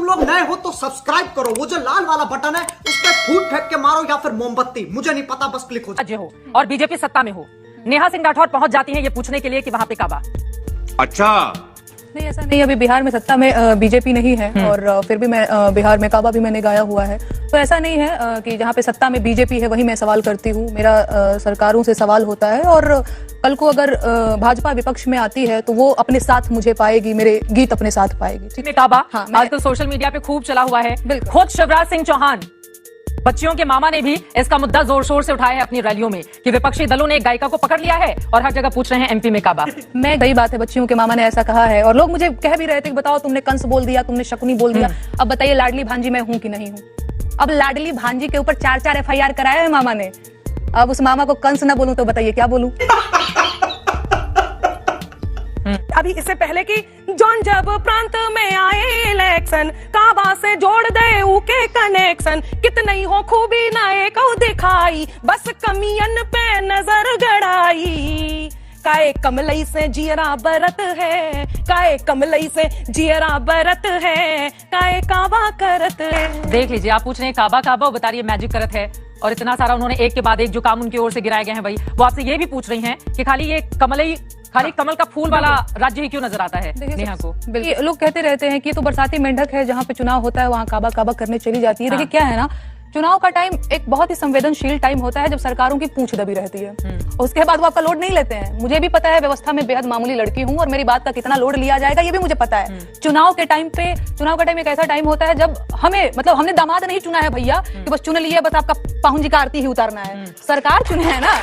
लोग नए हो तो सब्सक्राइब करो, वो जो लाल वाला बटन है उस पर फूट फेंक के मारो या फिर मोमबत्ती, मुझे नहीं पता, बस क्लिक हो जाए। राज्य हो और बीजेपी सत्ता में हो, नेहा सिंह राठौर पहुंच जाती हैं ये पूछने के लिए कि वहां पे काबा। अच्छा नहीं, ऐसा नहीं। अभी बिहार में सत्ता में बीजेपी नहीं है और फिर भी मैं बिहार में काबा भी मैंने गाया हुआ है, तो ऐसा नहीं है कि जहाँ पे सत्ता में बीजेपी है वही मैं सवाल करती हूँ। मेरा सरकारों से सवाल होता है और कल को अगर भाजपा विपक्ष में आती है तो वो अपने साथ मुझे पाएगी, मेरे गीत अपने साथ पाएगी। ठीक है काबा हाँ, आज तो सोशल मीडिया पे खूब चला हुआ है। बिल्कुल। खुद शिवराज सिंह चौहान बच्चियों के मामा ने भी इसका मुद्दा जोर शोर से उठाया है अपनी रैलियों में कि विपक्षी दलों ने एक गायिका को पकड़ लिया है और हर जगह पूछ रहे हैं एमपी में काबा। मैं सही बात है, बच्चियों के मामा ने ऐसा कहा है और लोग मुझे कह भी रहे थे कि बताओ तुमने कंस बोल दिया, तुमने शकुनी बोल दिया, अब बताइए लाडली भांजी मैं हूं कि नहीं हूं। अब लाडली भांजी के ऊपर 4 FIR कराया है मामा ने, अब उस मामा को कंस ना बोलूं तो बताइए क्या बोलूं। अभी इससे पहले कि जॉन जब प्रांत में आए इलेक्शन, काबा से जोड़ दे उके कनेक्शन, कितनी हो खूबी नाए को दिखाई, बस कमियन पे नजर गड़ाई। काए कमलई से जियरा बरत है, काए कमलई से जियरा बरत है, काए काबा करत है। देख लीजिए, आप पूछ रहे हैं काबा काबा, वो बता रही है मैजिक करत है और इतना सारा उन्होंने एक के बाद एक जो काम उनकी ओर से गिराए गए हैं भाई, वो आपसे ये भी पूछ रही हैं कि खाली ये खाली कमल का फूल वाला राज्य ही क्यों नजर आता है नेहा को। लोग कहते रहते हैं कि ये तो बरसाती मेंढक है, जहाँ पे चुनाव होता है वहाँ काबा काबा करने चली जाती है। देखिए क्या है ना, चुनाव का टाइम एक बहुत ही संवेदनशील टाइम होता है जब सरकारों की पूंछ दबी रहती है, उसके बाद वो आपका लोड नहीं लेते हैं। मुझे भी पता है, व्यवस्था में बेहद मामूली लड़की हूँ और मेरी बात का कितना लोड लिया जाएगा ये भी मुझे पता है। चुनाव का टाइम एक ऐसा टाइम होता है जब हमें मतलब हमने दामाद नहीं चुना है भैया कि बस चुन लिए, बस आपका पाहुन जी का आरती ही उतारना है, सरकार चुने है ना,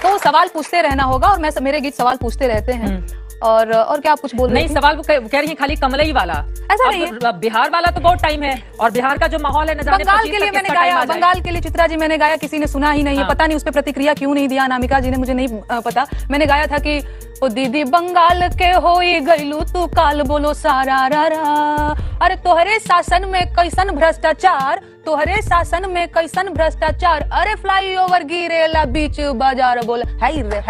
तो सवाल पूछते रहना होगा और मेरे गीत सवाल पूछते रहते हैं। और क्या आप कुछ बोल रहे हैं? नहीं, सवाल वो कह रही है खाली कमलई वाला, ऐसा नहीं है। बिहार वाला तो बहुत टाइम है और बिहार का जो माहौल है, बंगाल के लिए मैंने गाया, बंगाल के लिए चित्रा जी मैंने गाया, किसी ने सुना ही नहीं है, पता नहीं उस पर प्रतिक्रिया क्यों नहीं दिया अनामिका जी ने, मुझे नहीं पता। मैंने गाया था कि ओ दीदी बंगाल के होई गईलू तू काल बोलो सारा रा, अरे तोहरे शासन में कैसन भ्रष्टाचार, तोहरे शासन में कैसन भ्रष्टाचार, अरे फ्लाईओवर गिरेला बीच बाजार बोला हाय रे।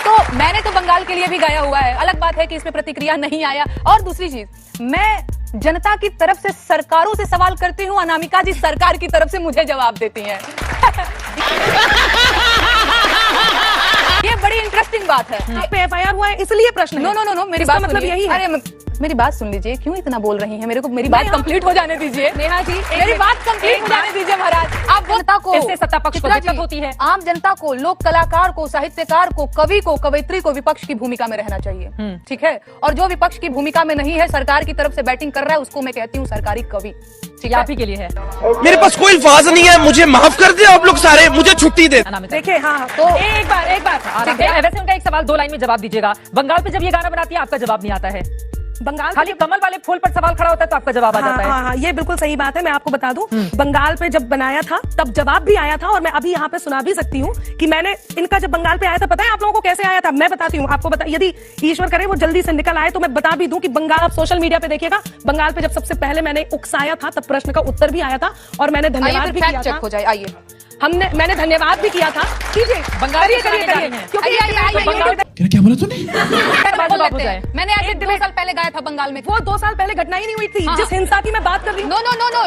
तो मैंने तो बंगाल के लिए भी गाया हुआ है, अलग बात है कि इसमें प्रतिक्रिया नहीं आया। और दूसरी चीज, मैं जनता की तरफ से सरकारों से सवाल करती हूँ, अनामिका जी सरकार की तरफ से मुझे जवाब देती हैं। ये बड़ी इंटरेस्टिंग बात है। आप पे FIR हुआ है इसलिए प्रश्न है। नो मेरी बात मतलब यही है। अरे मेरी बात सुन लीजिए, क्यों इतना बोल रही हैं? मेरे को मेरी बात कंप्लीट हो जाने दीजिए नेहा जी, मेरी बात कंप्लीट हो जाने दीजिए महाराज। आप जनता को, इससे सत्ता पक्ष को दिक्कत होती है, आम जनता को, लोक कलाकार को, साहित्यकार को, कवि को, कवयित्री को विपक्ष की भूमिका में रहना चाहिए, ठीक है। और जो विपक्ष की भूमिका में नहीं है, सरकार की तरफ से बैटिंग कर रहा है, उसको मैं कहती हूँ सरकारी कवि। आप ही के लिए है। मेरे पास कोई अल्फाज नहीं है, मुझे माफ कर दे आप लोग सारे, मुझे छुट्टी दे। देखिए हाँ, तो एक बार वैसे उनका एक सवाल 2 लाइन में जवाब दीजिएगा। बंगाल पे जब ये गाना बनाती है आपका जवाब नहीं आता है, बंगाल खाली कमल वाले फूल पर सवाल खड़ा होता है तो आपका जवाब आ जाता है। हाँ, ये बिल्कुल सही बात है। मैं आपको बता दूं, बंगाल पे जब बनाया था तब जवाब भी आया था और मैं अभी यहाँ पे सुना भी सकती हूँ कि मैंने इनका जब बंगाल पे आया था, पता है आप लोगों को कैसे आया था? मैं बताती हूँ आपको, यदि ईश्वर करे वो जल्दी से निकल आए तो मैं बता भी दूं कि बंगाल, आप सोशल मीडिया पे देखिएगा, बंगाल पे जब सबसे पहले मैंने उकसाया था तब प्रश्न का उत्तर भी आया था और मैंने धन्यवाद भी किया था। हो जाए, आइए मैंने धन्यवाद भी किया था। कीजिए बंगाल क्या बोला तूने? मैंने आज 2 साल पहले गाया था बंगाल में। वो 2 साल पहले घटना ही नहीं हुई थी जिस हिंसा की मैं बात कर रही हूँ। नो,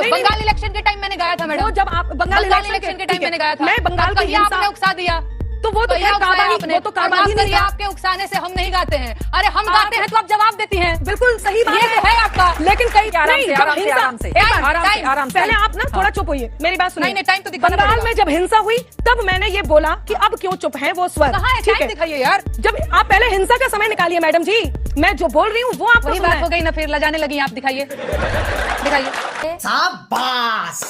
बंगाल इलेक्शन के टाइम मैंने गाया था मैडम। वो जब आप बंगाल इलेक्शन के टाइम मैंने गाया था, मैं बंगाल की आपने उकसा दिया, तो वो तो काबा ही नहीं था। आपके उकसाने से हम नहीं गाते हैं, अरे हम गाते हैं तो आप जवाब देती हैं। बिल्कुल सही बात है आपका, लेकिन कई आराम से पहले आप ना थोड़ा चुप होइए, मेरी बात सुनिए। नहीं, टाइम तो दिखाना बंगाल में जब हिंसा हुई तब मैंने ये बोला कि अब क्यों चुप है वो स्वर। टाइम दिखाइए यार, जब आप पहले हिंसा का समय निकालिए मैडम जी, मैं जो बोल रही हूँ वो आपको वही बात हो गई ना, फिर लजाने लगी आप। दिखाइए शाबाश।